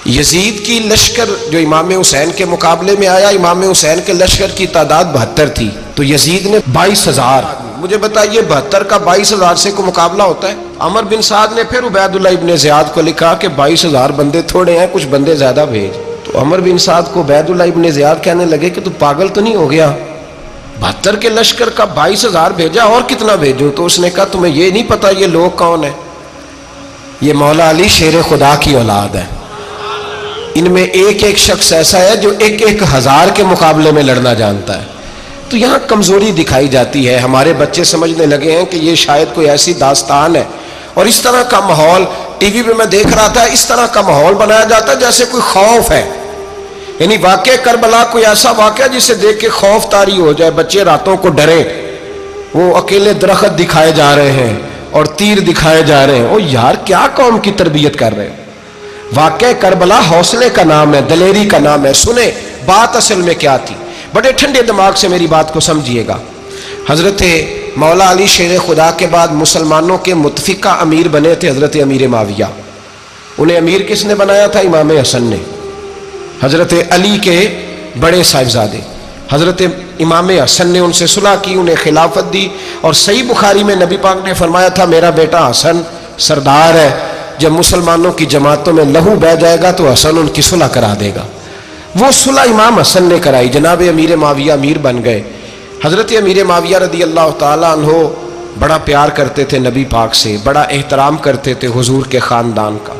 یزید کی لشکر جو امام حسین کے مقابلے میں آیا، امام حسین کے لشکر کی تعداد 72 تھی، تو یزید نے 22,000. مجھے بتائیے 72 کا 22,000 سے کوئی مقابلہ ہوتا ہے؟ عمر بن سعد نے پھر عبید اللہ ابن زیاد کو لکھا کہ 22,000 بندے تھوڑے ہیں، کچھ بندے زیادہ بھیج. تو عمر بن سعد کو عبید اللہ ابن زیاد کہنے لگے کہ تو پاگل تو نہیں ہو گیا، 72 کے لشکر کا 22,000 بھیجا، اور کتنا بھیجو؟ تو اس نے کہا تمہیں یہ نہیں پتا یہ لوگ کون ہیں؟ یہ مولا علی شیر خدا کی اولاد ہے. ان میں ایک ایک شخص ایسا ہے جو 1,000 کے مقابلے میں لڑنا جانتا ہے. تو یہاں کمزوری دکھائی جاتی ہے. ہمارے بچے سمجھنے لگے ہیں کہ یہ شاید کوئی ایسی داستان ہے، اور اس طرح کا ماحول ٹی وی پہ میں دیکھ رہا تھا، اس طرح کا ماحول بنایا جاتا ہے جیسے کوئی خوف ہے. یعنی واقع کربلا کوئی ایسا واقعہ جسے دیکھ کے خوف طاری ہو جائے، بچے راتوں کو ڈریں. وہ اکیلے درخت دکھائے جا رہے ہیں اور تیر دکھائے جا رہے ہیں. او یار کیا قوم کی تربیت کر رہے ہیں؟ واقع کربلا حوصلے کا نام ہے، دلیری کا نام ہے. سنیں بات اصل میں کیا تھی، بڑے ٹھنڈے دماغ سے میری بات کو سمجھیے گا. حضرت مولا علی شیر خدا کے بعد مسلمانوں کے متفقہ امیر بنے تھے حضرت امیر معاویہ. انہیں امیر کس نے بنایا تھا؟ امام حسن نے، حضرت علی کے بڑے صاحبزادے. حضرت امام حسن نے ان سے صلح کی، انہیں خلافت دی. اور صحیح بخاری میں نبی پاک نے فرمایا تھا میرا بیٹا حسن سردار ہے، جب مسلمانوں کی جماعتوں میں لہو بہہ جائے گا تو حسن ان کی صلح کرا دے گا. وہ صلح امام حسن نے کرائی، جناب امیر معاویہ امیر بن گئے. حضرت امیر معاویہ رضی اللہ تعالیٰ عنہ بڑا پیار کرتے تھے نبی پاک سے، بڑا احترام کرتے تھے حضور کے خاندان کا.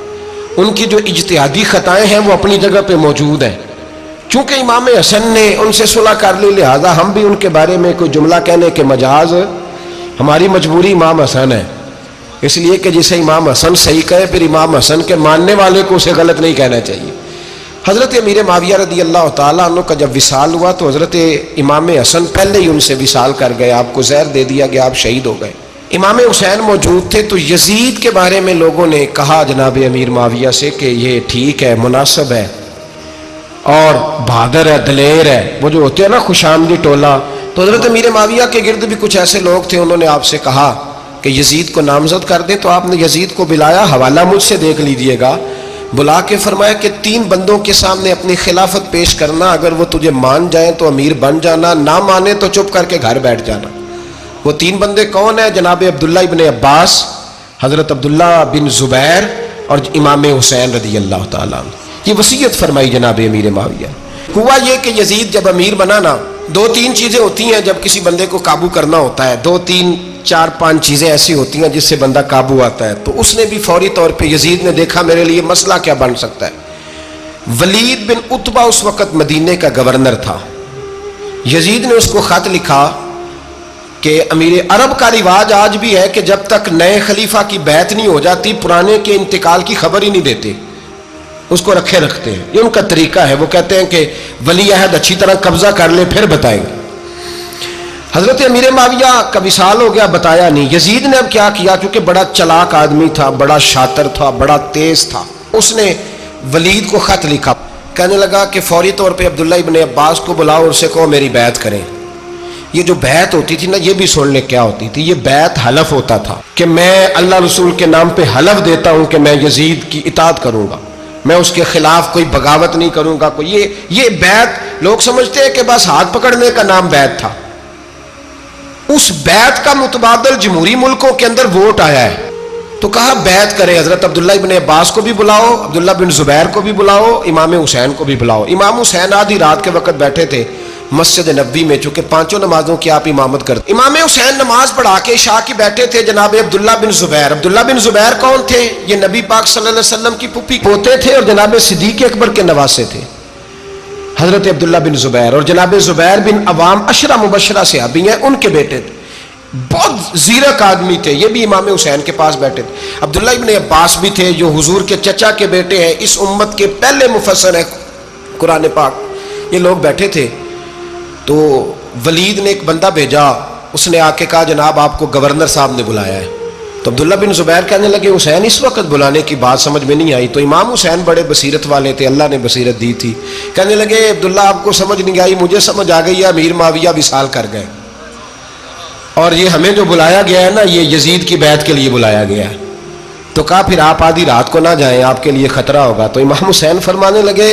ان کی جو اجتہادی خطائیں ہیں وہ اپنی جگہ پہ موجود ہیں. چونکہ امام حسن نے ان سے صلح کر لی، لہذا ہم بھی ان کے بارے میں کوئی جملہ کہنے کے مجاز، ہماری مجبوری امام حسن ہے. اس لیے کہ جسے امام حسن صحیح کہے پھر امام حسن کے ماننے والے کو اسے غلط نہیں کہنا چاہیے. حضرت امیر معاویہ رضی اللہ تعالیٰ عنہ کا جب وصال ہوا تو حضرت امام حسن پہلے ہی ان سے وصال کر گئے، آپ کو زہر دے دیا گیا، آپ شہید ہو گئے. امام حسین موجود تھے. تو یزید کے بارے میں لوگوں نے کہا جناب امیر معاویہ سے کہ یہ ٹھیک ہے، مناسب ہے اور بہادر ہے، دلیر ہے، وہ جو ہوتے ہیں نا خوش آمدید ٹولہ. تو حضرت امیر معاویہ کے گرد بھی کچھ ایسے لوگ تھے، انہوں نے آپ سے کہا کہ یزید کو نامزد کر دیں. تو آپ نے یزید کو بلایا، حوالہ مجھ سے دیکھ لیجئے گا. بلا کے فرمایا کہ 3 بندوں کے سامنے اپنی خلافت پیش کرنا، اگر وہ تجھے مان جائیں تو امیر بن جانا، نہ مانے تو چپ کر کے گھر بیٹھ جانا. وہ 3 بندے کون ہیں؟ جناب عبداللہ ابن عباس، حضرت عبداللہ بن زبیر اور امام حسین رضی اللہ تعالیٰ عنہ. یہ وصیت فرمائی جناب امیر معاویہ. ہوا یہ کہ یزید جب امیر بنا نا، 2-3 چیزیں ہوتی ہیں جب کسی بندے کو قابو کرنا ہوتا ہے، 2-3-4-5 چیزیں ایسی ہوتی ہیں جس سے بندہ قابو آتا ہے. تو اس نے بھی فوری طور پہ، یزید نے دیکھا میرے لیے مسئلہ کیا بن سکتا ہے. ولید بن عتبہ اس وقت مدینے کا گورنر تھا. یزید نے اس کو خط لکھا کہ امیر عرب کا رواج آج بھی ہے کہ جب تک نئے خلیفہ کی بیعت نہیں ہو جاتی پرانے کے انتقال کی خبر ہی نہیں دیتے، اس کو رکھے رکھتے ہیں. یہ ان کا طریقہ ہے. وہ کہتے ہیں کہ ولی عہد اچھی طرح قبضہ کر لے پھر بتائیں گے. حضرت امیر معاویہ کا وصال ہو گیا، بتایا نہیں. یزید نے اب کیا کیا، کیونکہ بڑا چلاک آدمی تھا، بڑا شاطر تھا، بڑا تیز تھا، اس نے ولید کو خط لکھا. کہنے لگا کہ فوری طور پہ عبداللہ ابن عباس کو بلاؤ اور اسے کہو میری بیعت کریں. یہ جو بیعت ہوتی تھی نا، یہ بھی سن لے کیا ہوتی تھی. یہ بیعت حلف ہوتا تھا کہ میں اللہ رسول کے نام پہ حلف دیتا ہوں کہ میں یزید کی اطاعت کروں گا، میں اس کے خلاف کوئی بغاوت نہیں کروں گا. کوئی یہ بیعت لوگ سمجھتے ہیں کہ بس ہاتھ پکڑنے کا نام بیعت تھا. اس بیعت کا متبادل جمہوری ملکوں کے اندر ووٹ آیا ہے. تو کہا بیعت کرے. حضرت عبداللہ ابن عباس کو بھی بلاؤ، عبداللہ بن زبیر کو بھی بلاؤ، امام حسین کو بھی بلاؤ. امام حسین آدھی رات کے وقت بیٹھے تھے مسجد نبوی میں، چونکہ 5 نمازوں کی آپ امامت کرتے. امام حسین نماز پڑھا کے عشاء کی بیٹھے تھے. جناب عبداللہ بن زبیر، عبداللہ بن زبیر کون تھے؟ یہ نبی پاک صلی اللہ علیہ وسلم کی پھوپھی پوتے تھے اور جناب صدیق اکبر کے نواسے تھے. حضرت عبداللہ بن زبیر اور جناب زبیر بن عوام عشرہ مبشرہ صحابی ہیں، ان کے بیٹے تھے. بہت زیرک آدمی تھے. یہ بھی امام حسین کے پاس بیٹھے تھے. عبداللہ ابن عباس بھی تھے جو حضور کے چچا کے بیٹے ہیں، اس امت کے پہلے مفسر ہیں قرآن پاک. یہ لوگ بیٹھے تھے. تو ولید نے ایک بندہ بھیجا، اس نے آ کے کہا جناب آپ کو گورنر صاحب نے بلایا ہے. تو عبداللہ بن زبیر کہنے لگے حسین اس وقت بلانے کی بات سمجھ میں نہیں آئی. تو امام حسین بڑے بصیرت والے تھے، اللہ نے بصیرت دی تھی. کہنے لگے عبداللہ آپ کو سمجھ نہیں آئی، مجھے سمجھ آ گئی ہے، امیر معاویہ وصال کر گئے اور یہ ہمیں جو بلایا گیا ہے نا، یہ یزید کی بیعت کے لیے بلایا گیا ہے. تو کہا پھر آپ آدھی رات کو نہ جائیں، آپ کے لیے خطرہ ہوگا۔ تو امام حسین فرمانے لگے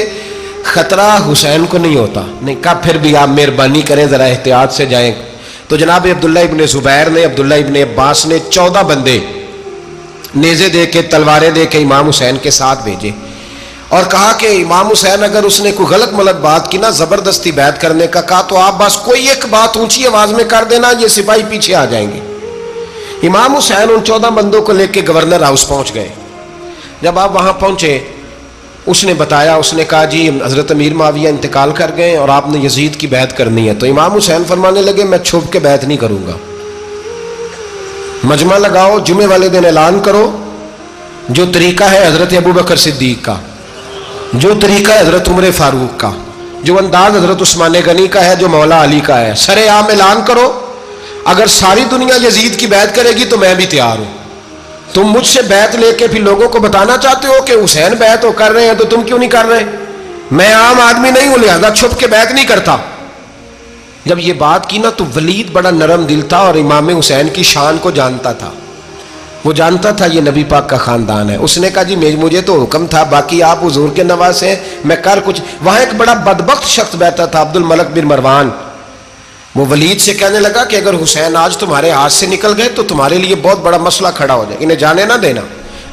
خطرہ حسین کو نہیں ہوتا۔ نہیں، کہا پھر بھی آپ مہربانی کریں ذرا احتیاط سے جائیں۔ تو جناب عبداللہ ابن زبیر نے، عبداللہ ابن عباس نے 14 بندے نیزے دے کے، تلواریں دے کے امام حسین کے ساتھ بھیجے اور کہا کہ امام حسین اگر اس نے کوئی غلط ملت بات کی نا، زبردستی بیعت کرنے کا کہا، تو آپ بس کوئی ایک بات اونچی آواز میں کر دینا، یہ سپاہی پیچھے آ جائیں گے۔ امام حسین ان 14 بندوں کو لے کے گورنر ہاؤس پہنچ گئے۔ جب آپ وہاں پہنچے، اس نے بتایا، اس نے کہا جی حضرت امیر معاویہ انتقال کر گئے اور آپ نے یزید کی بیعت کرنی ہے۔ تو امام حسین فرمانے لگے میں چھپ کے بیعت نہیں کروں گا، مجمع لگاؤ، جمعے والے دن اعلان کرو، جو طریقہ ہے حضرت ابوبکر صدیق کا، جو طریقہ ہے حضرت عمر فاروق کا، جو انداز حضرت عثمان غنی کا ہے، جو مولا علی کا ہے، سر عام اعلان کرو، اگر ساری دنیا یزید کی بیعت کرے گی تو میں بھی تیار ہوں۔ تم مجھ سے بیعت لے کے پھر لوگوں کو بتانا چاہتے ہو کہ حسین بیعت ہو کر رہے ہیں تو تم کیوں نہیں کر رہے؟ میں عام آدمی نہیں ہوں، لہذا چھپ کے بیعت نہیں کرتا۔ جب یہ بات کی نا تو ولید بڑا نرم دل تھا اور امام حسین کی شان کو جانتا تھا، وہ جانتا تھا یہ نبی پاک کا خاندان ہے۔ اس نے کہا جی مجھے تو حکم تھا، باقی آپ حضور کے نواز ہیں، میں کر کچھ۔ وہاں ایک بڑا بدبخت شخص بیٹھا تھا، عبد الملک بن مروان، وہ ولید سے کہنے لگا کہ اگر حسین آج تمہارے ہاتھ سے نکل گئے تو تمہارے لیے بہت بڑا مسئلہ کھڑا ہو جائے، انہیں جانے نہ دینا،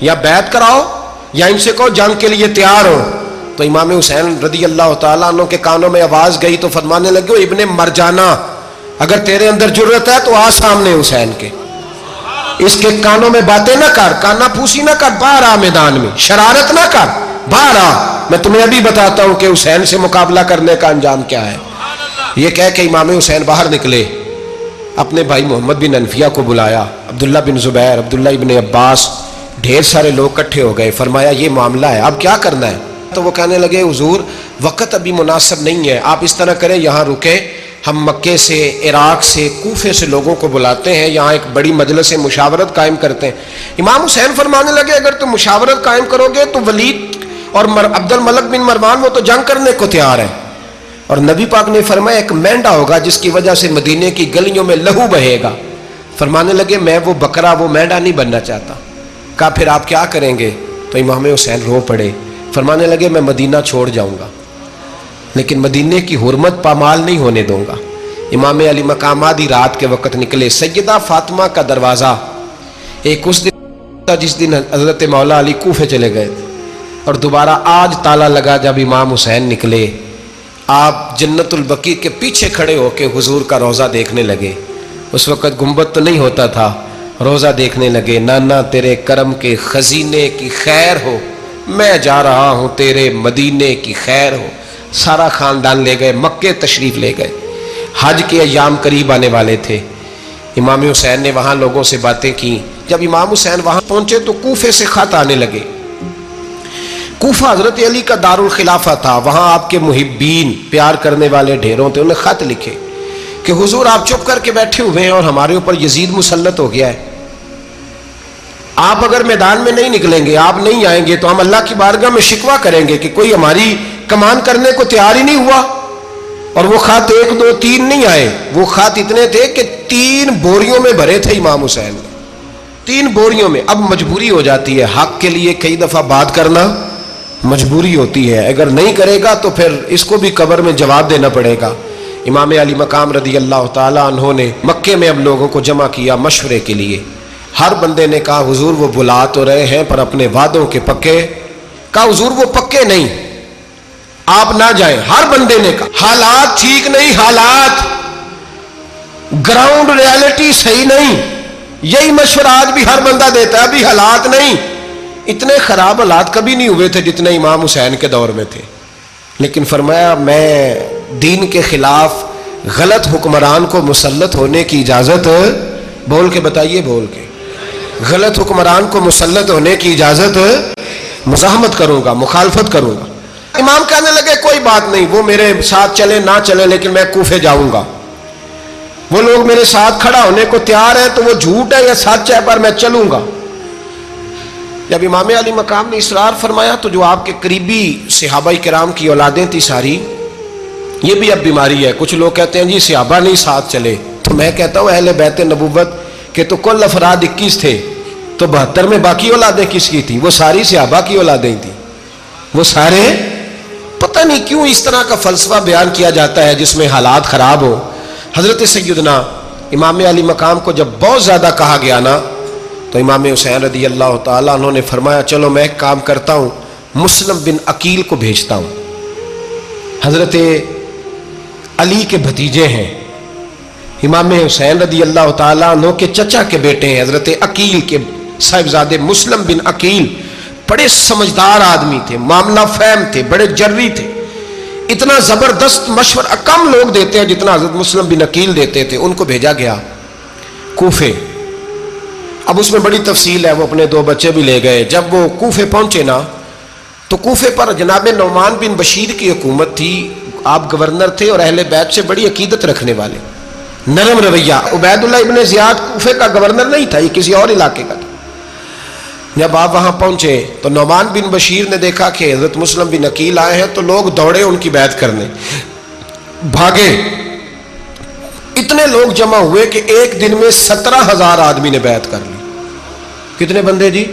یا بیعت کراؤ یا ان سے کہو جنگ کے لیے تیار ہو۔ تو امام حسین رضی اللہ تعالیٰ عنہ کے کانوں میں آواز گئی تو فرمانے لگے ابن مرجانہ، اگر تیرے اندر جرت ہے تو آ سامنے حسین کے، اس کے کانوں میں باتیں نہ کر، کانا پھوسی نہ کر، باہر آ میدان میں، شرارت نہ کر، باہر آ، میں تمہیں ابھی بتاتا ہوں کہ حسین سے مقابلہ کرنے کا انجام کیا ہے۔ یہ کہہ کہ امام حسین باہر نکلے، اپنے بھائی محمد بن انفیہ کو بلایا، عبداللہ بن زبیر، عبداللہ ابن عباس، ڈھیر سارے لوگ کٹھے ہو گئے۔ فرمایا یہ معاملہ ہے، اب کیا کرنا ہے؟ تو وہ کہنے لگے حضور وقت ابھی مناسب نہیں ہے، آپ اس طرح کریں یہاں رکے، ہم مکے سے، عراق سے، کوفے سے لوگوں کو بلاتے ہیں، یہاں ایک بڑی مجلس مشاورت قائم کرتے ہیں۔ امام حسین فرمانے لگے اگر تم مشاورت قائم کرو گے تو ولید اور عبد الملک بن مروان وہ تو جنگ کرنے کو تیار ہے، اور نبی پاک نے فرمایا ایک مینڈا ہوگا جس کی وجہ سے مدینے کی گلیوں میں لہو بہے گا۔ فرمانے لگے میں وہ بکرا، وہ مینڈا نہیں بننا چاہتا۔ کہا پھر آپ کیا کریں گے؟ تو امام حسین رو پڑے، فرمانے لگے میں مدینہ چھوڑ جاؤں گا لیکن مدینے کی حرمت پامال نہیں ہونے دوں گا۔ امام علی مقام آدھی رات کے وقت نکلے، سیدہ فاطمہ کا دروازہ ایک اس دن تھا جس دن حضرت مولا علی کوفے چلے گئے تھے، اور دوبارہ آج تالا لگا جب امام حسین نکلے۔ آپ جنت البقیع کے پیچھے کھڑے ہو کے حضور کا روضہ دیکھنے لگے، اس وقت گنبد تو نہیں ہوتا تھا، روضہ دیکھنے لگے۔ نانا تیرے کرم کے خزینے کی خیر ہو، میں جا رہا ہوں تیرے مدینے کی خیر ہو۔ سارا خاندان لے گئے، مکے تشریف لے گئے، حج کے ایام قریب آنے والے تھے۔ امام حسین نے وہاں لوگوں سے باتیں کی۔ جب امام حسین وہاں پہنچے تو کوفے سے خط آنے لگے۔ کوفہ حضرت علی کا دارالخلافہ تھا، وہاں آپ کے محبین، پیار کرنے والے ڈھیروں تھے، انہیں خط لکھے کہ حضور آپ چپ کر کے بیٹھے ہوئے ہیں اور ہمارے اوپر یزید مسلط ہو گیا ہے، آپ اگر میدان میں نہیں نکلیں گے، آپ نہیں آئیں گے تو ہم اللہ کی بارگاہ میں شکوہ کریں گے کہ کوئی ہماری کمان کرنے کو تیار ہی نہیں ہوا۔ اور وہ خط 1 2 3 نہیں آئے، وہ خط اتنے تھے کہ 3 بوریوں میں بھرے تھے امام حسین، 3 بوریوں میں۔ اب مجبوری ہو جاتی ہے، حق کے لیے کئی دفعہ بات کرنا مجبوری ہوتی ہے، اگر نہیں کرے گا تو پھر اس کو بھی قبر میں جواب دینا پڑے گا۔ امام علی مقام رضی اللہ تعالیٰ عنہ نے مکے میں اب لوگوں کو جمع کیا مشورے کے لیے۔ ہر بندے نے کہا حضور وہ بلا تو رہے ہیں پر اپنے وعدوں کے پکے۔ کہا حضور وہ پکے نہیں، آپ نہ جائیں۔ ہر بندے نے کہا حالات ٹھیک نہیں، حالات گراؤنڈ ریالٹی صحیح نہیں، یہی مشورہ آج بھی ہر بندہ دیتا ہے، ابھی حالات نہیں۔ اتنے خراب حالات کبھی نہیں ہوئے تھے جتنے امام حسین کے دور میں تھے، لیکن فرمایا میں دین کے خلاف غلط حکمران کو مسلط ہونے کی اجازت، بول کے بتائیے، بول کے، غلط حکمران کو مسلط ہونے کی اجازت، مزاحمت کروں گا، مخالفت کروں گا۔ امام کہنے لگے کوئی بات نہیں، وہ میرے ساتھ چلے نہ چلے لیکن میں کوفے جاؤں گا، وہ لوگ میرے ساتھ کھڑا ہونے کو تیار ہے تو وہ جھوٹ ہے یا سچ ہے پر میں چلوں گا۔ جب امام علی مقام نے اصرار فرمایا تو جو آپ کے قریبی صحابہ کرام کی اولادیں تھی ساری، یہ بھی اب بیماری ہے، کچھ لوگ کہتے ہیں جی صحابہ نہیں ساتھ چلے، تو میں کہتا ہوں اہل بیت نبوت کے تو کل افراد 21 تھے، تو 72 میں باقی اولادیں کس کی تھی؟ وہ ساری صحابہ کی اولادیں تھیں، وہ سارے، پتہ نہیں کیوں اس طرح کا فلسفہ بیان کیا جاتا ہے جس میں حالات خراب ہو۔ حضرت سیدنا امام علی مقام کو جب بہت زیادہ کہا گیا نا، تو امام حسین رضی اللہ تعالیٰ عنہ نے فرمایا چلو میں ایک کام کرتا ہوں، مسلم بن عقیل کو بھیجتا ہوں۔ حضرت علی کے بھتیجے ہیں، امام حسین رضی اللہ تعالیٰ عنہ کے چچا کے بیٹے ہیں، حضرت عقیل کے صاحبزادے مسلم بن عقیل بڑے سمجھدار آدمی تھے، معاملہ فہم تھے، بڑے جری تھے، اتنا زبردست مشورہ کم لوگ دیتے ہیں جتنا حضرت مسلم بن عقیل دیتے تھے۔ ان کو بھیجا گیا کوفے۔ اب اس میں بڑی تفصیل ہے، وہ اپنے 2 بچے بھی لے گئے۔ جب وہ کوفے پہنچے نا تو کوفے پر جناب نعمان بن بشیر کی حکومت تھی، آپ گورنر تھے اور اہل بیت سے بڑی عقیدت رکھنے والے، نرم رویہ۔ عبید اللہ ابن زیاد کوفے کا گورنر نہیں تھا، یہ کسی اور علاقے کا تھا۔ جب آپ وہاں پہنچے تو نعمان بن بشیر نے دیکھا کہ حضرت مسلم بن عقیل آئے ہیں، تو لوگ دوڑے ان کی بیعت کرنے، بھاگے۔ اتنے لوگ جمع ہوئے کہ ایک دن میں 17,000 آدمی نے بیعت کر لی۔ کتنے بندے جی؟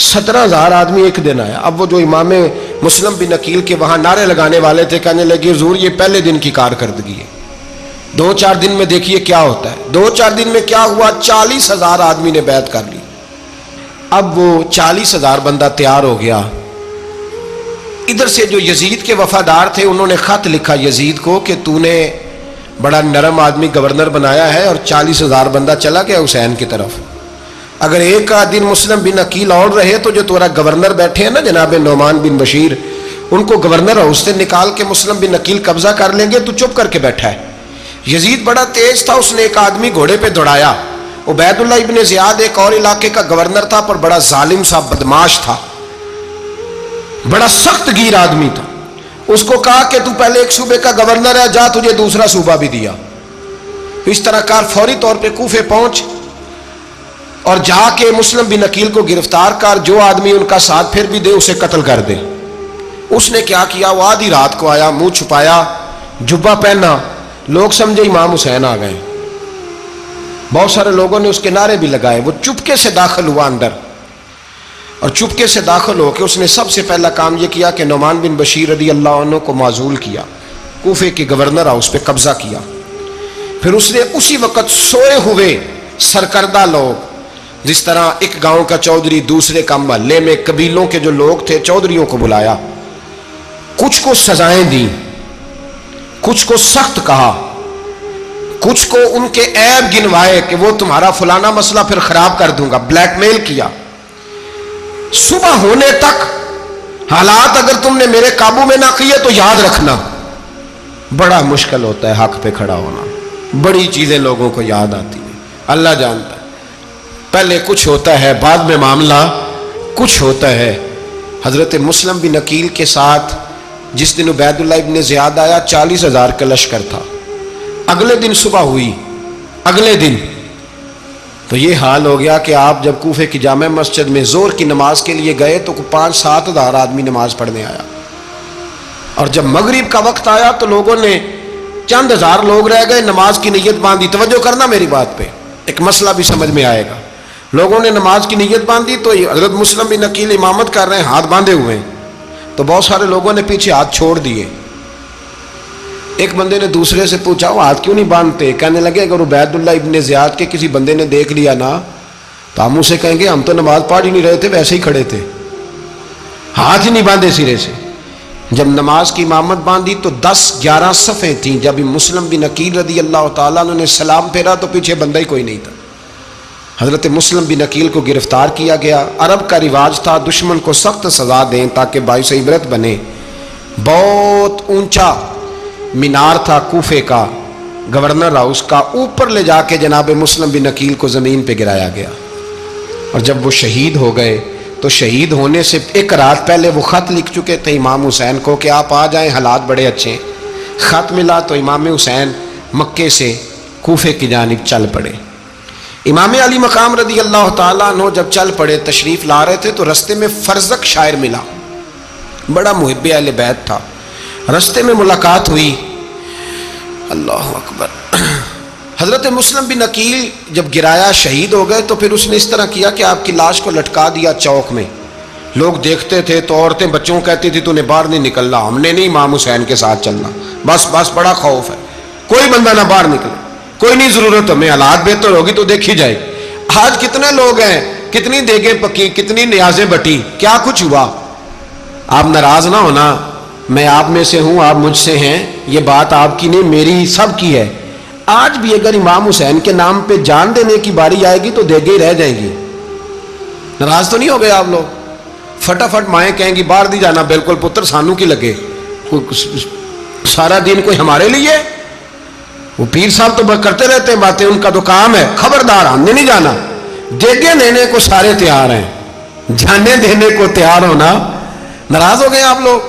17,000 آدمی ایک دن آیا۔ اب وہ جو امام مسلم بن عقیل کے وہاں نعرے لگانے والے تھے، کہنے لگے حضور یہ پہلے دن کی کارکردگی ہے، 2-4 دن میں دیکھیے کیا ہوتا ہے۔ 2-4 دن میں کیا ہوا؟ 40,000 آدمی نے بیعت کر لی۔ اب وہ 40,000 بندہ تیار ہو گیا۔ ادھر سے جو یزید کے وفادار تھے انہوں نے خط لکھا یزید کو کہ تو نے بڑا نرم آدمی گورنر بنایا ہے اور 40,000 بندہ چلا گیا حسین کی طرف، اگر ایک دن مسلم بن عقیل اور رہے تو جو تمہارا گورنر بیٹھے ہیں نا جناب نعمان بن بشیر، ان کو گورنر ہاؤس سے نکال کے مسلم بن عقیل قبضہ کر لیں گے، تو چپ کر کے بیٹھا ہے۔ یزید بڑا تیز تھا، اس نے ایک آدمی گھوڑے پہ دوڑایا۔ عبید اللہ ابن زیاد ایک اور علاقے کا گورنر تھا، پر بڑا ظالم سا بدماش تھا، بڑا سخت گیر آدمی تھا۔ اس کو کہا کہ تو پہلے ایک صوبے کا گورنر ہے، جا تجھے دوسرا صوبہ بھی دیا۔ اس طرح کار فوری طور پہ کوفے پہنچ اور جا کے مسلم بن عقیل کو گرفتار کر، جو آدمی ان کا ساتھ پھر بھی دے اسے قتل کر دے۔ اس نے کیا کیا؟ وہ آدھی رات کو آیا، منہ چھپایا، جبہ پہنا، لوگ سمجھے امام حسین آ گئے۔ بہت سارے لوگوں نے اس کے نعرے بھی لگائے۔ وہ چپکے سے داخل ہوا اندر، اور چپکے سے داخل ہو کے اس نے سب سے پہلا کام یہ کیا کہ نعمان بن بشیر رضی اللہ عنہ کو معزول کیا، کوفے کے گورنر ہاؤس پہ قبضہ کیا۔ پھر اس نے اسی وقت سوئے ہوئے سرکردہ لوگ، جس طرح ایک گاؤں کا چودھری دوسرے کا محلے میں قبیلوں کے جو لوگ تھے چودھریوں کو بلایا، کچھ کو سزائیں دیں، کچھ کو سخت کہا، کچھ کو ان کے عیب گنوائے کہ وہ تمہارا فلانا مسئلہ پھر خراب کر دوں گا، بلیک میل کیا۔ صبح ہونے تک حالات اگر تم نے میرے قابو میں نہ کیے تو یاد رکھنا بڑا مشکل ہوتا ہے حق پہ کھڑا ہونا، بڑی چیزیں لوگوں کو یاد آتی ہیں، اللہ جانتا ہے۔ پہلے کچھ ہوتا ہے، بعد میں معاملہ کچھ ہوتا ہے۔ حضرت مسلم بن عقیل کے ساتھ جس دن عبید اللہ ابن زیاد آیا 40,000 کا لشکر تھا۔ اگلے دن صبح ہوئی، اگلے دن تو یہ حال ہو گیا کہ آپ جب کوفے کی جامع مسجد میں زور کی نماز کے لیے گئے تو 5-7 ہزار آدمی نماز پڑھنے آیا، اور جب مغرب کا وقت آیا تو لوگوں نے چند ہزار لوگ رہ گئے، نماز کی نیت باندھی۔ توجہ کرنا میری بات پہ، ایک مسئلہ بھی سمجھ میں آئے گا۔ لوگوں نے نماز کی نیت باندھی تو حضرت مسلم بن عقیل امامت کر رہے ہیں، ہاتھ باندھے ہوئے ہیں، تو بہت سارے لوگوں نے پیچھے ہاتھ چھوڑ دیے۔ ایک بندے نے دوسرے سے پوچھا وہ ہاتھ کیوں نہیں باندھتے؟ کہنے لگے اگر عبید اللہ ابن زیاد کے کسی بندے نے دیکھ لیا نا تو ہم اسے کہیں گے ہم تو نماز پڑھ ہی نہیں رہے تھے، ویسے ہی کھڑے تھے، ہاتھ ہی نہیں باندھے سرے سے۔ جب نماز کی امامت باندھی تو 10-11 صفیں تھیں۔ جب مسلم بن عقیل رضی اللہ تعالیٰ عنہ نے سلام پھیرا تو پیچھے بندہ ہی کوئی نہیں تھا۔ حضرت مسلم بن عقیل کو گرفتار کیا گیا۔ عرب کا رواج تھا دشمن کو سخت سزا دیں تاکہ باعث عبرت بنے۔ بہت اونچا مینار تھا کوفے کا، گورنر ہاؤس کا، اوپر لے جا کے جناب مسلم بن عقیل کو زمین پہ گرایا گیا۔ اور جب وہ شہید ہو گئے تو شہید ہونے سے ایک رات پہلے وہ خط لکھ چکے تھے امام حسین کو کہ آپ آ جائیں، حالات بڑے اچھے ہیں۔ خط ملا تو امام حسین مکے سے کوفے کی جانب چل پڑے۔ امام علی مقام رضی اللہ تعالیٰ عنہ جب چل پڑے، تشریف لا رہے تھے تو رستے میں فرزق شاعر ملا، بڑا محب اہل بیت تھا۔ رستے میں ملاقات ہوئی، اللہ اکبر، حضرت مسلم بن عقیل جب گرایا شہید ہو گئے تو پھر اس نے اس طرح کیا کہ آپ کی لاش کو لٹکا دیا چوک میں. لوگ دیکھتے تھے تو عورتیں بچوں کہتی تھی تو نے باہر نہیں نکلنا, ہم نے نہیں امام حسین کے ساتھ چلنا, بس بڑا خوف ہے, کوئی بندہ نہ باہر نکلے, کوئی نہیں ضرورت ہمیں, حالات بہتر ہوگی تو دیکھی جائے. آج کتنے لوگ ہیں, کتنی دیگیں پکی, کتنی نیازیں بٹی, کیا کچھ ہوا. آپ ناراض نہ ہونا, میں آپ میں سے ہوں, آپ مجھ سے ہیں, یہ بات آپ کی نہیں میری سب کی ہے. آج بھی اگر امام حسین کے نام پہ جان دینے کی باری آئے گی تو دیگیں رہ جائیں گی. ناراض تو نہیں ہو گئے آپ لوگ؟ فٹافٹ مائیں کہیں گی باہر نہیں جانا, بالکل پتر سانو کی لگے, سارا دن کوئی ہمارے لیے. وہ پیر صاحب تو کرتے رہتے ہیں باتیں, ان کا تو کام ہے, خبردار ہم نے نہیں جانا. دیگیں دینے کو سارے تیار ہیں, جانے دینے کو تیار ہونا. ناراض ہو گئے آپ لوگ؟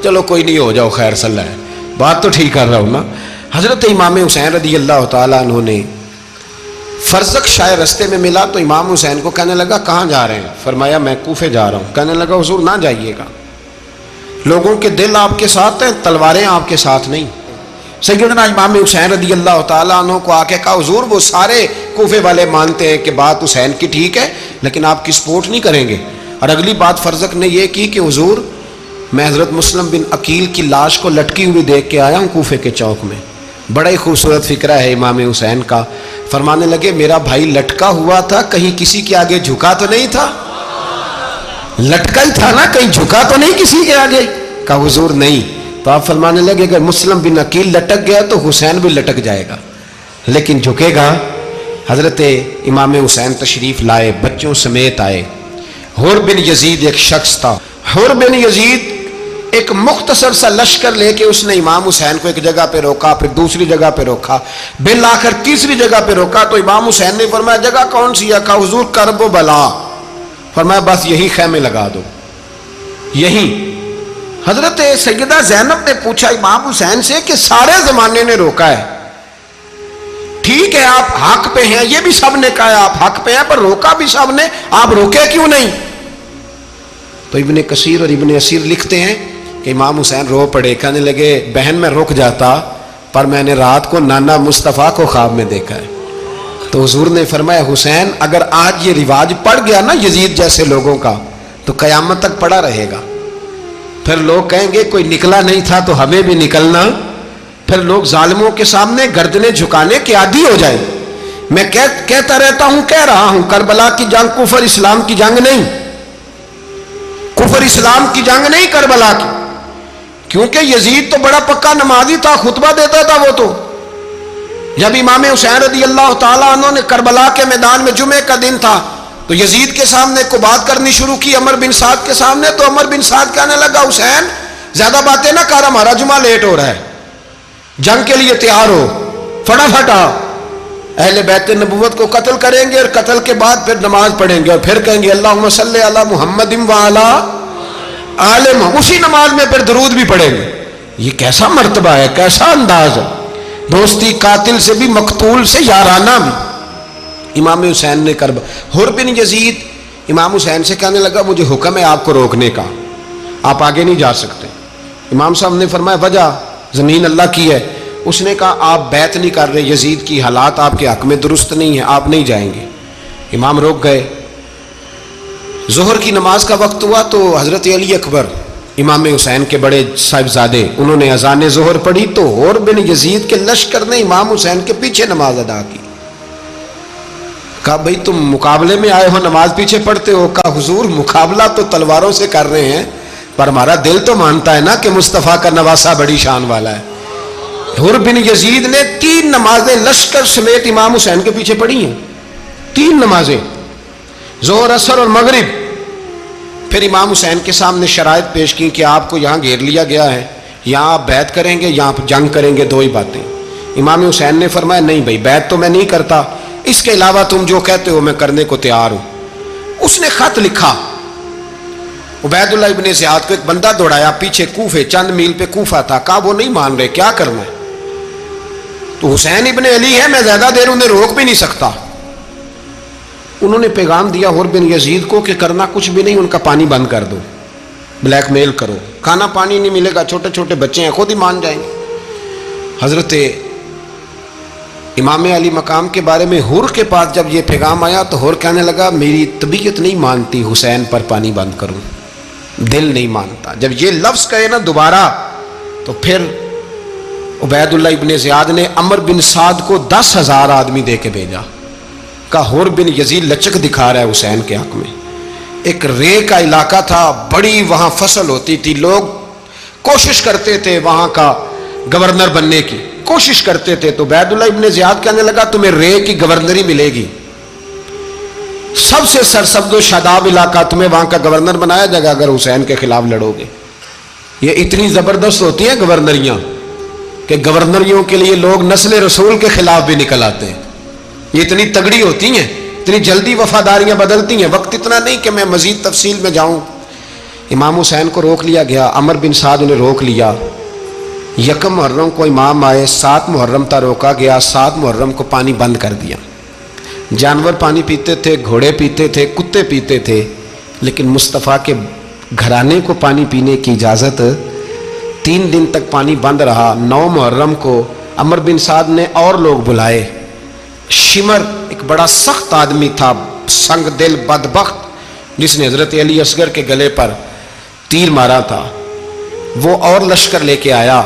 چلو کوئی نہیں, ہو جاؤ, خیر صلی اللہ ہے, بات تو ٹھیک کر رہا ہوں نا. حضرت امام حسین رضی اللہ تعالیٰ عنہ نے فرزق شاہ رستے میں ملا تو امام حسین کو کہنے لگا کہاں جا رہے ہیں؟ فرمایا میں کوفے جا رہا ہوں. کہنے لگا حضور نہ جائیے گا, لوگوں کے دل آپ کے ساتھ ہیں, تلواریں آپ کے ساتھ نہیں. سیدنا امام حسین رضی اللہ تعالیٰ عنہ کو آ کے کہا حضور وہ سارے کوفے والے مانتے ہیں کہ بات حسین کی ٹھیک ہے لیکن آپ کی سپورٹ نہیں کریں گے. اور اگلی بات فرزق نے یہ کی کہ حضور میں حضرت مسلم بن عقیل کی لاش کو لٹکی ہوئی دیکھ کے آیا ہوں کوفے کے چوک میں. بڑا ہی خوبصورت فکرہ ہے امام حسین کا. فرمانے لگے میرا بھائی لٹکا ہوا تھا, کہیں کسی کے آگے جھکا تو نہیں تھا؟ لٹکا ہی تھا نا, کہیں جھکا تو نہیں کسی کے آگے؟ کہا حضور نہیں. تو آپ فرمانے لگے اگر مسلم بن عقیل لٹک گیا تو حسین بھی لٹک جائے گا, لیکن جھکے گا. حضرت امام حسین تشریف لائے, بچوں سمیت آئے. حر بن یزید ایک شخص تھا. حر بن یزید ایک مختصر سا لشکر لے کے اس نے امام حسین کو ایک جگہ پہ روکا, پھر دوسری جگہ پہ روکا, بالآخر تیسری جگہ پہ روکا. تو امام حسین نے فرمایا جگہ کون سی ہے؟ کہا حضور کرب و بلا. فرمایا بس یہی خیمے لگا دو, یہی. حضرت سیدہ زینب نے پوچھا امام حسین سے کہ سارے زمانے نے روکا ہے, ٹھیک ہے آپ حق پہ ہیں, یہ بھی سب نے کہا آپ حق پہ ہیں, پر روکا بھی سب نے, آپ روکے کیوں نہیں؟ تو ابن کثیر اور ابن اسیر لکھتے ہیں کہ امام حسین رو پڑے, کہنے لگے بہن میں رک جاتا پر میں نے رات کو نانا مصطفیٰ کو خواب میں دیکھا ہے. تو حضور نے فرمایا حسین اگر آج یہ رواج پڑ گیا نا یزید جیسے لوگوں کا تو قیامت تک پڑا رہے گا. پھر لوگ کہیں گے کوئی نکلا نہیں تھا تو ہمیں بھی نکلنا. پھر لوگ ظالموں کے سامنے گردنیں جھکانے کے عادی ہو جائیں. میں کہتا رہتا ہوں, کہہ رہا ہوں, کربلا کی جنگ کفر اسلام کی جنگ نہیں, کفر اسلام کی جنگ نہیں کربلا کی. کیونکہ یزید تو بڑا پکا نمازی تھا, خطبہ دیتا تھا. وہ تو جب امام حسین رضی اللہ تعالیٰ عنہ نے کربلا کے میدان میں جمعے کا دن تھا تو یزید کے سامنے کو بات کرنی شروع کی, عمر بن سعد کے سامنے. تو عمر بن سعد کہنے لگا حسین زیادہ باتیں نہ کر, ہمارا جمعہ لیٹ ہو رہا ہے, جنگ کے لیے تیار ہو, فٹافٹ آ. اہل بیت نبوت کو قتل کریں گے اور قتل کے بعد پھر نماز پڑھیں گے اور پھر کہیں گے اللہم صلی علی محمد وعلی آل محمد, اسی نماز میں پھر درود بھی پڑھیں گے. یہ کیسا مرتبہ ہے, کیسا انداز ہے, دوستی قاتل سے بھی مقتول سے یارانہ بھی. امام حسین نے حر بن یزید امام حسین سے کہنے لگا مجھے حکم ہے آپ کو روکنے کا, آپ آگے نہیں جا سکتے. امام صاحب نے فرمایا وجہ زمین اللہ کی ہے. اس نے کہا آپ بیعت نہیں کر رہے, یزید کی حالات آپ کے حق میں درست نہیں ہیں, آپ نہیں جائیں گے. امام روک گئے. ظہر کی نماز کا وقت ہوا تو حضرت علی اکبر امام حسین کے بڑے صاحبزادے انہوں نے اذان ظہر پڑھی تو حر بن یزید کے لشکر نے امام حسین کے پیچھے نماز ادا کی. کہا بھئی تم مقابلے میں آئے ہو, نماز پیچھے پڑھتے ہو؟ کہا حضور مقابلہ تو تلواروں سے کر رہے ہیں پر ہمارا دل تو مانتا ہے نا کہ مصطفیٰ کا نواسہ بڑی شان والا ہے. حر بن یزید نے 3 نمازیں لشکر سمیت امام حسین کے پیچھے پڑھی ہیں, 3 نمازیں, ظہر اثر اور مغرب. پھر امام حسین کے سامنے شرائط پیش کی کہ آپ کو یہاں گھیر لیا گیا ہے, یہاں آپ بیعت کریں گے, یہاں جنگ کریں گے, 2 ہی باتیں. امام حسین نے فرمایا نہیں بھائی بیعت تو میں نہیں کرتا, اس کے علاوہ تم جو کہتے ہو میں کرنے کو تیار ہوں. اس نے خط لکھا, عبید اللہ ابن زیاد کو ایک بندہ دوڑایا پیچھے, کوفے چند میل پہ کوفہ تھا. کہا وہ نہیں مان رہے, کیا کرنا ہے؟ تو حسین ابن علی ہے, میں زیادہ دیر انہیں روک بھی نہیں سکتا. انہوں نے پیغام دیا حر بن یزید کو کہ کرنا کچھ بھی نہیں, ان کا پانی بند کر دو, بلیک میل کرو, کھانا پانی نہیں ملے گا, چھوٹے چھوٹے بچے ہیں, خود ہی مان جائیں گے. حضرت امام علی مقام کے بارے میں حور کے پاس جب یہ پیغام آیا تو حور کہنے لگا میری طبیعت نہیں مانتی حسین پر پانی بند کروں، دل نہیں مانتا۔ جب یہ لفظ کہے نا دوبارہ تو پھر عبید اللہ ابن زیاد نے عمر بن سعد کو 10,000 آدمی دے کے بھیجا، کہا حور بن یزید لچک دکھا رہا ہے حسین کے حق میں۔ ایک رے کا علاقہ تھا، بڑی وہاں فصل ہوتی تھی، لوگ کوشش کرتے تھے وہاں کا گورنر بننے کی، کوشش کرتے تھے۔ تو عبید اللہ ابن زیاد کہنے لگا تمہیں رے کی گورنری ملے گی، سب سے سرسبز و شاداب علاقہ، تمہیں وہاں کا گورنر بنایا جائے گا اگر حسین کے خلاف لڑو گے۔ یہ اتنی زبردست ہوتی ہیں گورنریاں کہ گورنریوں کے لیے لوگ نسل رسول کے خلاف بھی نکل آتے ہیں، یہ اتنی تگڑی ہوتی ہیں، اتنی جلدی وفاداریاں بدلتی ہیں۔ وقت اتنا نہیں کہ میں مزید تفصیل میں جاؤں۔ امام حسین کو روک لیا گیا، عمر بن سعد نے روک لیا۔ یکم محرم کو امام آئے، 7 محرم تا روکا گیا، 7 محرم کو پانی بند کر دیا۔ جانور پانی پیتے تھے، گھوڑے پیتے تھے، کتے پیتے تھے، لیکن مصطفیٰ کے گھرانے کو پانی پینے کی اجازت 3 دن تک پانی بند رہا۔ 9 محرم کو عمر بن سعد نے اور لوگ بلائے۔ شمر ایک بڑا سخت آدمی تھا، سنگ دل بدبخت، جس نے حضرت علی اصغر کے گلے پر تیر مارا تھا، وہ اور لشکر لے کے آیا۔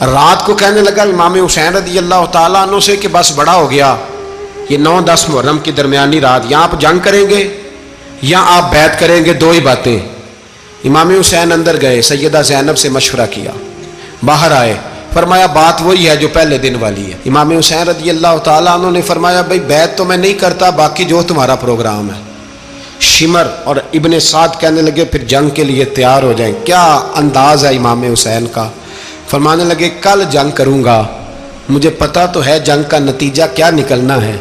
رات کو کہنے لگا امام حسین رضی اللہ تعالیٰ عنہ سے کہ بس بڑا ہو گیا، یہ 9-10 محرم کی درمیانی رات، یا آپ جنگ کریں گے یا آپ بیعت کریں گے، 2 ہی باتیں۔ امام حسین اندر گئے، سیدہ زینب سے مشورہ کیا، باہر آئے، فرمایا بات وہی ہے جو پہلے دن والی ہے۔ امام حسین رضی اللہ تعالیٰ عنہ نے فرمایا بھائی بیعت تو میں نہیں کرتا، باقی جو تمہارا پروگرام ہے۔ شمر اور ابن سعد کہنے لگے پھر جنگ کے لیے تیار ہو جائیں۔ کیا انداز ہے امام حسین کا، فرمانے لگے کل جنگ کروں گا، مجھے پتا تو ہے جنگ کا نتیجہ کیا نکلنا ہے،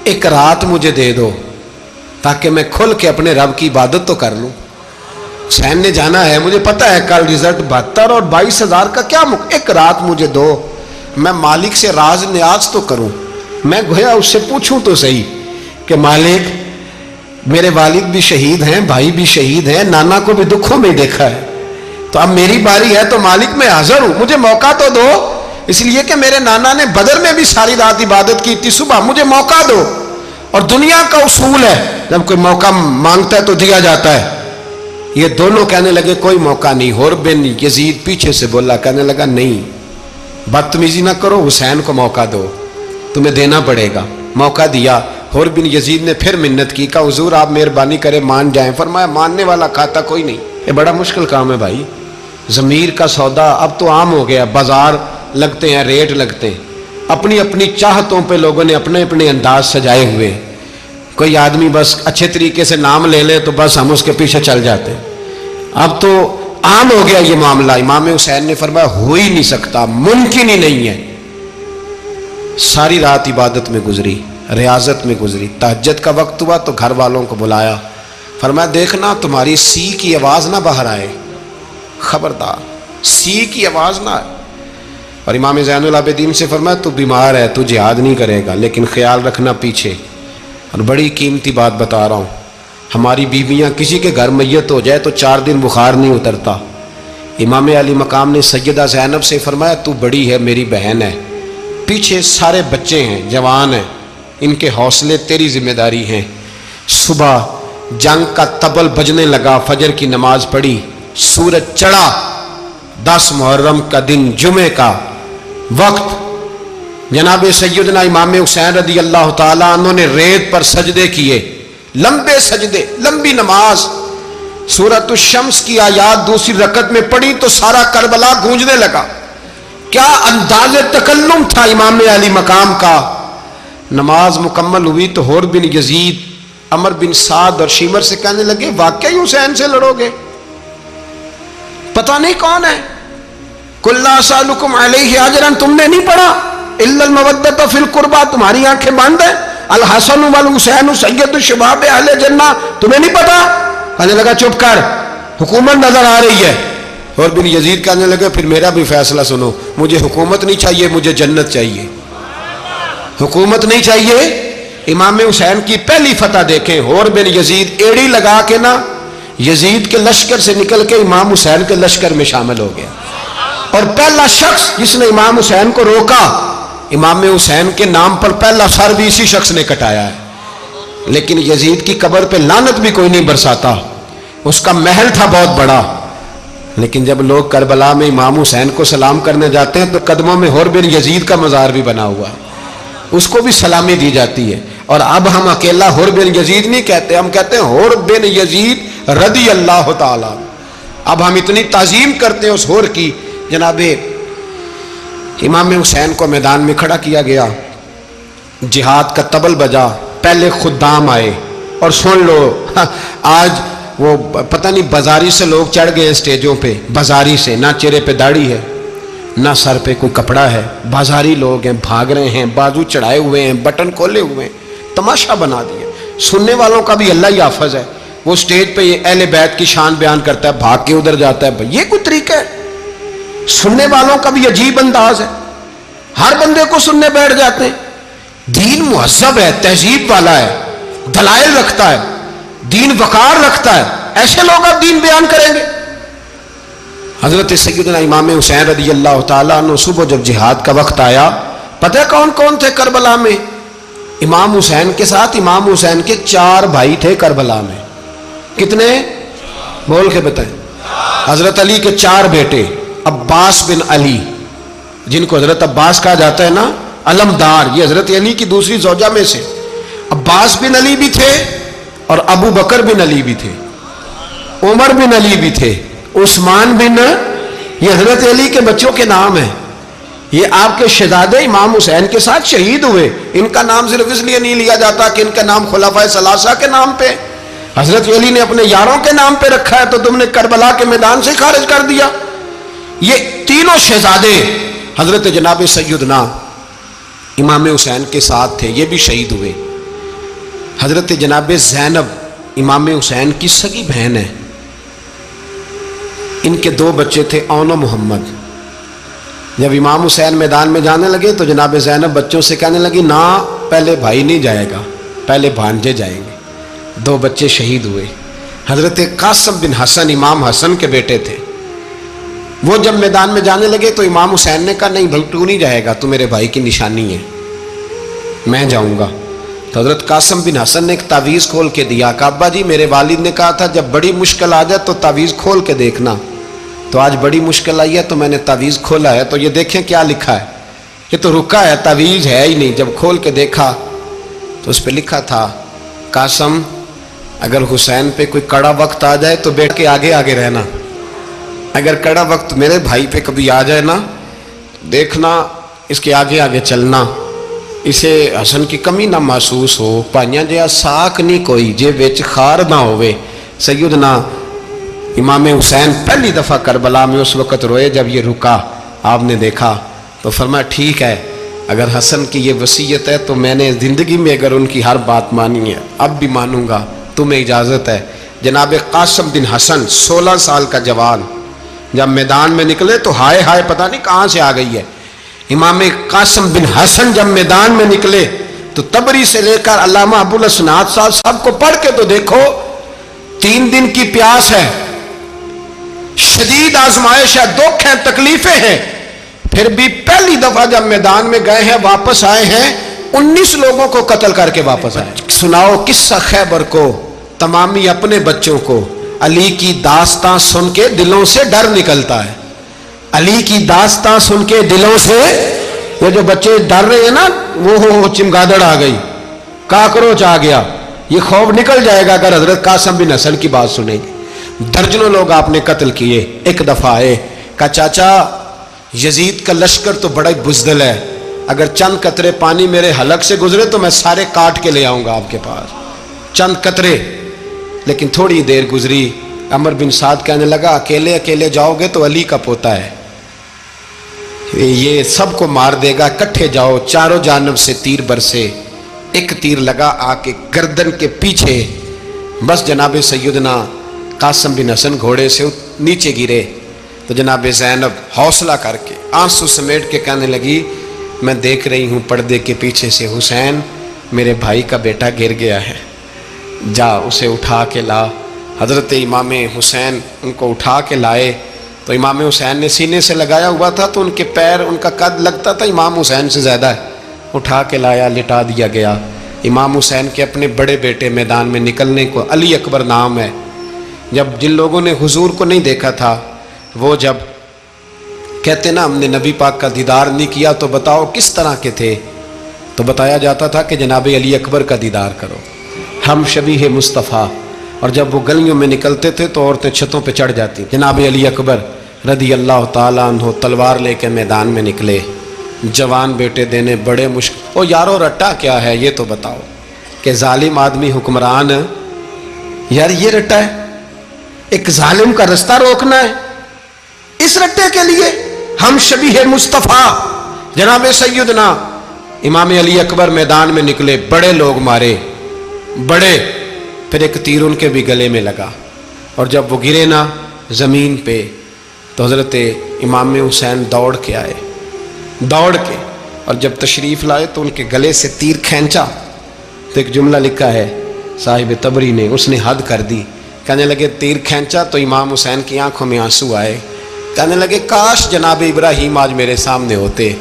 ایک رات مجھے دے دو تاکہ میں کھل کے اپنے رب کی عبادت تو کر لوں۔ حسین نے جانا ہے، مجھے پتا ہے کل رزلٹ 72 اور 22,000 کا کیا ایک رات مجھے دو، میں مالک سے راز نیاز تو کروں، میں گویا اس سے پوچھوں تو صحیح کہ مالک میرے والد بھی شہید ہیں، بھائی بھی شہید ہیں، نانا کو بھی دکھوں میں دیکھا ہے، تو اب میری باری ہے تو مالک میں حاضر ہوں، مجھے موقع تو دو، اس لیے کہ میرے نانا نے بدر میں بھی ساری رات عبادت کی تھی، صبح مجھے موقع دو۔ اور دنیا کا اصول ہے جب کوئی موقع مانگتا ہے تو دیا جاتا ہے۔ یہ دونوں کہنے لگے کوئی موقع نہیں۔ حور بن یزید پیچھے سے بولا، کہنے لگا نہیں بدتمیزی نہ کرو، حسین کو موقع دو، تمہیں دینا پڑے گا۔ موقع دیا۔ حور بن یزید نے پھر منت کی، کہا حضور آپ مہربانی کرے مان جائیں۔ فرمایا ماننے والا کھاتا کوئی نہیں، یہ بڑا مشکل کام ہے بھائی، ضمیر کا سودا اب تو عام ہو گیا، بازار لگتے ہیں، ریٹ لگتے ہیں، اپنی اپنی چاہتوں پہ لوگوں نے اپنے اپنے انداز سجائے ہوئے۔ کوئی آدمی بس اچھے طریقے سے نام لے لے تو بس ہم اس کے پیچھے چل جاتے ہیں، اب تو عام ہو گیا یہ معاملہ۔ امام حسین نے فرمایا ہو ہی نہیں سکتا، ممکن ہی نہیں ہے۔ ساری رات عبادت میں گزری، ریاضت میں گزری۔ تہجد کا وقت ہوا تو گھر والوں کو بلایا، فرمایا دیکھنا تمہاری سی کی آواز نہ باہر آئے، خبردار سی کی آواز نہ آئے۔ اور امام زین العابدین سے فرمایا تو بیمار ہے، تو جہاد نہیں کرے گا، لیکن خیال رکھنا پیچھے۔ اور بڑی قیمتی بات بتا رہا ہوں، ہماری بیویاں کسی کے گھر میت ہو جائے تو 4 دن بخار نہیں اترتا۔ امام علی مقام نے سیدہ زینب سے فرمایا تو بڑی ہے، میری بہن ہے، پیچھے سارے بچے ہیں، جوان ہیں، ان کے حوصلے تیری ذمہ داری ہیں۔ صبح جنگ کا طبل بجنے لگا، فجر کی نماز پڑھی، سورج چڑھا، 10 محرم کا دن، جمعے کا وقت، جناب سیدنا امام حسین رضی اللہ تعالیٰ عنہ نے ریت پر سجدے کیے، لمبے سجدے، لمبی نماز۔ سورۃ الشمس کی آیات دوسری رکعت میں پڑھی تو سارا کربلا گونجنے لگا۔ کیا انداز تکلم تھا امام علی مقام کا۔ نماز مکمل ہوئی تو حور بن یزید، عمر بن سعد اور شمر سے کہنے لگے واقعی حسین سے لڑو گے؟ پتہ نہیں کون ہے۔ قل لا اسألکم علیہ اجرا، تم نے نہیں پڑھا؟ الا المودۃ فی القربى، تمہاری آنکھیں بند ہیں۔ الحسن والحسین سید الشباب اہل جنہ، تمہیں نہیں پتا؟ کہنے لگا چپ کر، حکومت نظر آ رہی ہے۔ اور بن یزید کہنے لگے پھر میرا بھی فیصلہ سنو، مجھے حکومت نہیں چاہیے، مجھے جنت چاہیے۔ حکومت نہیں چاہیے۔ امام حسین کی پہلی فتح دیکھیں، حور بن یزید ایڑی لگا کے نا یزید کے لشکر سے نکل کے امام حسین کے لشکر میں شامل ہو گیا، اور پہلا شخص جس نے امام حسین کو روکا امام حسین کے نام پر پہلا سر بھی اسی شخص نے کٹایا ہے. لیکن یزید کی قبر پہ لعنت بھی کوئی نہیں برساتا. اس کا محل تھا بہت بڑا، لیکن جب لوگ کربلا میں امام حسین کو سلام کرنے جاتے ہیں تو قدموں میں حور بن یزید کا مزار بھی بنا ہوا ہے، اس کو بھی سلامی دی جاتی ہے. اور اب ہم اکیلا حور بن یزید نہیں کہتے، ہم کہتے ہیں حور بن یزید رضی اللہ تعالی. اب ہم اتنی تعظیم کرتے ہیں اس حور کی. جناب امام حسین کو میدان میں کھڑا کیا گیا، جہاد کا طبل بجا، پہلے خدام آئے. اور سن لو، آج وہ پتہ نہیں بازاری سے لوگ چڑھ گئے اسٹیجوں پہ، بازاری سے، نہ چہرے پہ داڑھی ہے نہ سر پہ کوئی کپڑا ہے، بازاری لوگ ہیں، بھاگ رہے ہیں، بازو چڑھائے ہوئے ہیں، بٹن کھولے ہوئے ہیں، تماشا بنا دیا. سننے والوں کا بھی اللہ ہی حافظ ہے. وہ اسٹیج پہ یہ اہل بیت کی شان بیان کرتا ہے، بھاگ کے ادھر جاتا ہے. یہ کوئی طریقہ ہے؟ سننے والوں کا بھی عجیب انداز ہے، ہر بندے کو سننے بیٹھ جاتے ہیں. دین مہذب ہے، تہذیب والا ہے، دلائل رکھتا ہے، دین وقار رکھتا ہے. ایسے لوگ اب دین بیان کریں گے؟ حضرت سیدنا امام حسین رضی اللہ تعالیٰ عنہ صبح جب جہاد کا وقت آیا، پتہ ہے کون کون تھے کربلا میں؟ امام حسین کے ساتھ امام حسین کے 4 بھائی تھے کربلا میں. کتنے؟ بول کے بتائیں. حضرت علی کے 4 بیٹے، عباس بن علی، جن کو حضرت عباس کہا جاتا ہے نا، علمدار، یہ حضرت علی کی دوسری زوجہ میں سے. عباس بن علی بھی تھے اور ابو بکر بن علی بھی تھے، عمر بن علی بھی تھے، عثمان بن، یہ حضرت علی کے بچوں کے نام ہیں. یہ آپ کے شہزادے امام حسین کے ساتھ شہید ہوئے. ان کا نام صرف اس لیے نہیں لیا جاتا کہ ان کا نام خلفائے ثلاثہ کے نام پہ، حضرت علی نے اپنے یاروں کے نام پہ رکھا ہے، تو تم نے کربلا کے میدان سے خارج کر دیا. یہ تینوں شہزادے حضرت جناب سیدنا امام حسین کے ساتھ تھے، یہ بھی شہید ہوئے. حضرت جناب زینب امام حسین کی سگی بہن ہے، ان کے 2 بچے تھے، اون و محمد. جب امام حسین میدان میں جانے لگے تو جناب زینب بچوں سے کہنے لگی، نہ پہلے بھائی نہیں جائے گا، پہلے بھانجے جائیں گے. 2 بچے شہید ہوئے. حضرت قاسم بن حسن امام حسن کے بیٹے تھے. وہ جب میدان میں جانے لگے تو امام حسین نے کہا، نہیں بھائی تو نہیں جائے گا، تو میرے بھائی کی نشانی ہے، میں جاؤں گا. تو حضرت قاسم بن حسن نے ایک تعویذ کھول کے دیا کہ ابا جی میرے والد نے کہا تھا جب بڑی مشکل آ جائے تو تعویذ کھول کے دیکھنا. تو آج بڑی مشکل آئی ہے تو میں نے تعویذ کھولا ہے، تو یہ دیکھیں کیا لکھا ہے. یہ تو رکا ہے، تعویذ ہے ہی نہیں. جب کھول کے دیکھا تو اس پہ لکھا تھا، قاسم اگر حسین پہ کوئی کڑا وقت آ جائے تو بیٹھ کے آگے آگے رہنا، اگر کڑا وقت میرے بھائی پہ کبھی آ جائے نا، دیکھنا اس کے آگے آگے چلنا، اسے حسن کی کمی نہ محسوس ہو. پائیاں جہاں ساک نہیں کوئی جے وچ خار نہ ہوئے. سیدنا امام حسین پہلی دفعہ کربلا میں اس وقت روئے جب یہ رکا. آپ نے دیکھا تو فرمایا ٹھیک ہے، اگر حسن کی یہ وصیت ہے تو میں نے زندگی میں اگر ان کی ہر بات مانی ہے اب بھی مانوں گا، تمہیں اجازت ہے. جناب قاسم بن حسن 16 سال کا جوان جب میدان میں نکلے تو ہائے ہائے پتہ نہیں کہاں سے آ گئی ہے. امام قاسم بن حسن جب میدان میں نکلے تو تبری سے لے کر علامہ ابو الاسناد صاحب سب کو پڑھ کے تو دیکھو، 3 دن کی پیاس ہے، شدید آزمائش ہے، دکھ ہے، تکلیفیں ہیں، پھر بھی پہلی دفعہ جب میدان میں گئے ہیں واپس آئے ہیں 19 لوگوں کو قتل کر کے واپس آئے. سناؤ قصہ خیبر کو، تمامی اپنے بچوں کو. علی کی داستان سن کے دلوں سے ڈر نکلتا ہے. علی کی داستان سن کے دلوں سے، یہ جو بچے ڈر رہے ہیں نا، وہ چمگادڑ آ گئی، کاکروچ آ گیا، یہ خوف نکل جائے گا اگر حضرت قاسم بن حسن کی بات سنیں گے. درجنوں لوگ آپ نے قتل کیے. ایک دفعہ آئے، کہا چاچا یزید کا لشکر تو بڑا ہی بزدل ہے، اگر چند قطرے پانی میرے حلق سے گزرے تو میں سارے کاٹ کے لے آؤں گا آپ کے پاس، چند قطرے. لیکن تھوڑی دیر گزری، عمر بن سعد کہنے لگا اکیلے اکیلے جاؤ گے تو علی کا پوتا ہے، یہ سب کو مار دے گا، کٹھے جاؤ. چاروں جانب سے تیر برسے، ایک تیر لگا آ کے گردن کے پیچھے، بس جناب سیدنا قاسم بن حسن گھوڑے سے نیچے گرے. تو جناب زینب حوصلہ کر کے آنسو سمیٹ کے کہنے لگی میں دیکھ رہی ہوں پردے کے پیچھے سے حسین میرے بھائی کا بیٹا گر گیا ہے، جا اسے اٹھا کے لا. حضرت امام حسین ان کو اٹھا کے لائے تو امام حسین نے سینے سے لگایا ہوا تھا تو ان کے پیر، ان کا قد لگتا تھا امام حسین سے زیادہ ہے، اٹھا کے لایا، لٹا دیا گیا۔ امام حسین کے اپنے بڑے بیٹے میدان میں نکلنے کو، علی اکبر نام ہے، جب جن لوگوں نے حضور کو نہیں دیکھا تھا وہ جب کہتے نا ہم نے نبی پاک کا دیدار نہیں کیا تو بتاؤ کس طرح کے تھے، تو بتایا جاتا تھا کہ جناب علی اکبر کا دیدار کرو، ہم شبیہ مصطفیٰ۔ اور جب وہ گلیوں میں نکلتے تھے تو عورتیں چھتوں پہ چڑھ جاتی۔ جناب علی اکبر رضی اللہ تعالیٰ عنہ تلوار لے کے میدان میں نکلے، جوان بیٹے دینے بڑے مشکل۔ او یارو رٹا کیا ہے یہ تو بتاؤ، کہ ظالم آدمی حکمران، یار یہ رٹا ہے، ایک ظالم کا رستہ روکنا ہے، اس رٹے کے لیے ہم شبیہ مصطفیٰ۔ جناب سیدنا امام علی اکبر میدان میں نکلے، بڑے لوگ مارے، بڑے، پھر ایک تیر ان کے بھی گلے میں لگا، اور جب وہ گرے نا زمین پہ تو حضرت امام حسین دوڑ کے آئے، دوڑ کے، اور جب تشریف لائے تو ان کے گلے سے تیر کھینچا تو ایک جملہ لکھا ہے صاحب تبری نے، اس نے حد کر دی، کہنے لگے تیر کھینچا تو امام حسین کی آنکھوں میں آنسو آئے، کہنے لگے کاش جناب ابراہیم آج میرے سامنے ہوتے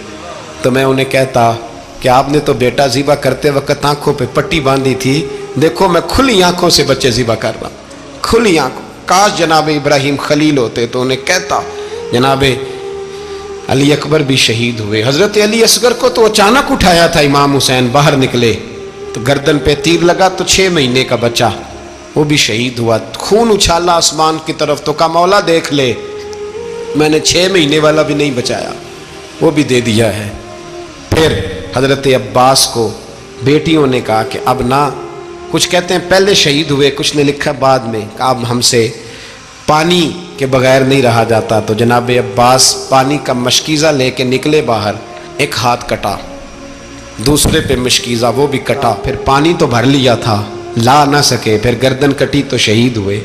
تو میں انہیں کہتا کہ آپ نے تو بیٹا ذبح کرتے وقت آنکھوں پہ پٹی باندھی تھی، دیکھو میں کھلی آنکھوں سے بچے ذبح کر رہا ہوں، کھلی آنکھوں، کاش جناب ابراہیم خلیل ہوتے تو انہیں کہتا۔ جناب علی اکبر بھی شہید ہوئے۔ حضرت علی اصغر کو تو اچانک اٹھایا تھا امام حسین، باہر نکلے تو گردن پہ تیر لگا تو 6 مہینے کا بچہ وہ بھی شہید ہوا، خون اچھالا آسمان کی طرف تو کہا مولا دیکھ لے، میں نے 6 مہینے والا بھی نہیں بچایا، وہ بھی دے دیا ہے۔ پھر حضرت عباس کو بیٹیوں نے کہا کہ اب نہ، کچھ کہتے ہیں پہلے شہید ہوئے، کچھ نے لکھا بعد میں، کہ اب ہم سے پانی کے بغیر نہیں رہا جاتا، تو جناب عباس پانی کا مشکیزہ لے کے نکلے باہر، ایک ہاتھ کٹا، دوسرے پہ مشکیزہ وہ بھی کٹا، پھر پانی تو بھر لیا تھا لا نہ سکے، پھر گردن کٹی تو شہید ہوئے۔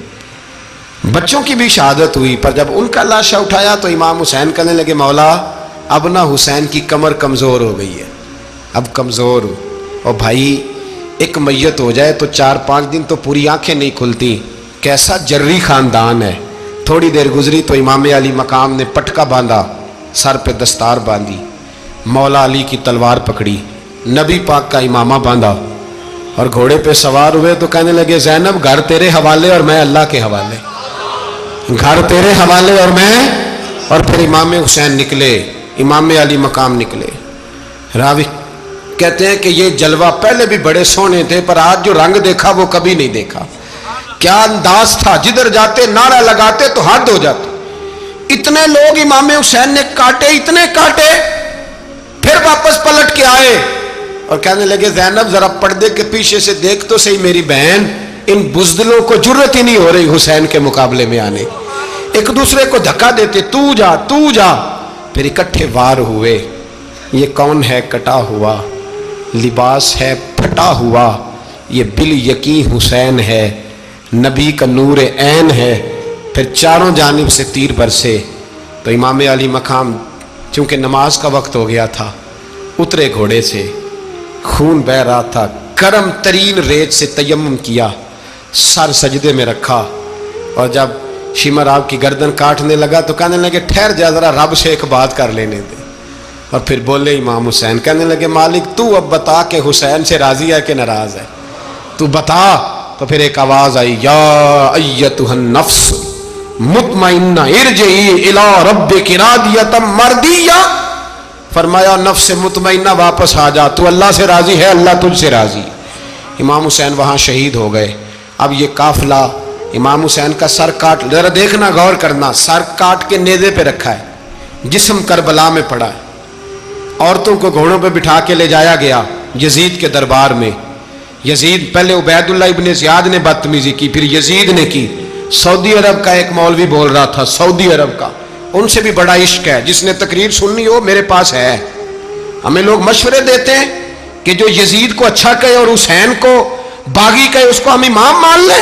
بچوں کی بھی شہادت ہوئی، پر جب ان کا لاشہ اٹھایا تو امام حسین کہنے لگے مولا اب نہ حسین کی کمر کمزور ہو گئی ہے، اب کمزور ہو، اور بھائی ایک میت ہو جائے تو 4-5 دن تو پوری آنکھیں نہیں کھلتی، کیسا جری خاندان ہے۔ تھوڑی دیر گزری تو امام علی مقام نے پٹکا باندھا، سر پہ دستار باندھی، مولا علی کی تلوار پکڑی، نبی پاک کا امامہ باندھا اور گھوڑے پہ سوار ہوئے تو کہنے لگے زینب گھر تیرے حوالے اور میں اللہ کے حوالے، گھر تیرے حوالے اور میں، اور پھر امام حسین نکلے، امام علی مقام نکلے۔ راوی کہتے ہیں کہ یہ جلوہ پہلے بھی بڑے سونے تھے پر آج جو رنگ دیکھا وہ کبھی نہیں دیکھا، کیا انداز تھا، جدھر جاتے نعرہ لگاتے تو حد ہو جاتے، اتنے لوگ امام حسین نے کاٹے، اتنے کاٹے، پھر واپس پلٹ کے آئے اور کہنے لگے زینب ذرا پردے کے پیچھے سے دیکھ تو صحیح میری بہن، ان بزدلوں کو جرت ہی نہیں ہو رہی حسین کے مقابلے میں آنے، ایک دوسرے کو دھکا دیتے، تو جا تو جا، پھر اکٹھے وار ہوئے۔ یہ کون ہے کٹا ہوا، لباس ہے پھٹا ہوا، یہ بال یقین حسین ہے، نبی کا نور عین ہے۔ پھر چاروں جانب سے تیر برسے تو امام علی مقام چونکہ نماز کا وقت ہو گیا تھا، اترے گھوڑے سے، خون بہ رہا تھا، گرم ترین ریت سے تیمم کیا، سر سجدے میں رکھا، اور جب شمر آپ کی گردن کاٹنے لگا تو کہنے لگے ٹھہر جا ذرا رب سے ایک بات کر لینے دے، اور پھر بولے امام حسین، کہنے لگے مالک تو اب بتا کہ حسین سے راضی ہے کہ ناراض ہے، تو بتا۔ تو پھر ایک آواز آئی، یا ایتھا النفس مطمئنہ ارجعی الی ربک راضیۃ مرضیہ، فرمایا نفس مطمئنہ واپس آ جا، تو اللہ سے راضی ہے، اللہ تجھ سے راضی۔ امام حسین وہاں شہید ہو گئے۔ اب یہ قافلہ امام حسین کا سر کاٹ، ذرا دیکھنا غور کرنا، سر کاٹ کے نیزے پہ رکھا ہے، جسم کربلا میں پڑا ہے، عورتوں کو گھوڑوں پہ بٹھا کے لے جایا گیا یزید کے دربار میں۔ یزید پہلے عبید اللہ ابن زیاد نے بدتمیزی کی، پھر یزید نے کی۔ سعودی عرب کا ایک مولوی بول رہا تھا، سعودی عرب کا، ان سے بھی بڑا عشق ہے، جس نے تقریر سننی ہو میرے پاس ہے۔ ہمیں لوگ مشورے دیتے ہیں کہ جو یزید کو اچھا کہے اور حسین کو باغی کہے اس کو ہم امام مان لیں،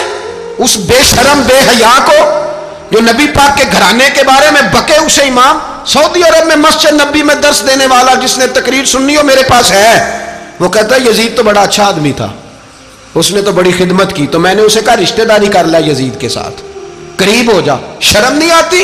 اس بے شرم بے حیا کو جو نبی پاک کے گھرانے کے بارے میں بکے اسے امام۔ سعودی عرب میں مسجد نبی میں درس دینے والا جس نے تقریر سننی ہو میرے پاس ہے، وہ کہتا ہے یزید تو بڑا اچھا آدمی تھا، اس نے تو بڑی خدمت کی، تو میں نے اسے کہا رشتہ داری کر لیا یزید کے ساتھ، قریب ہو جا، شرم نہیں آتی؟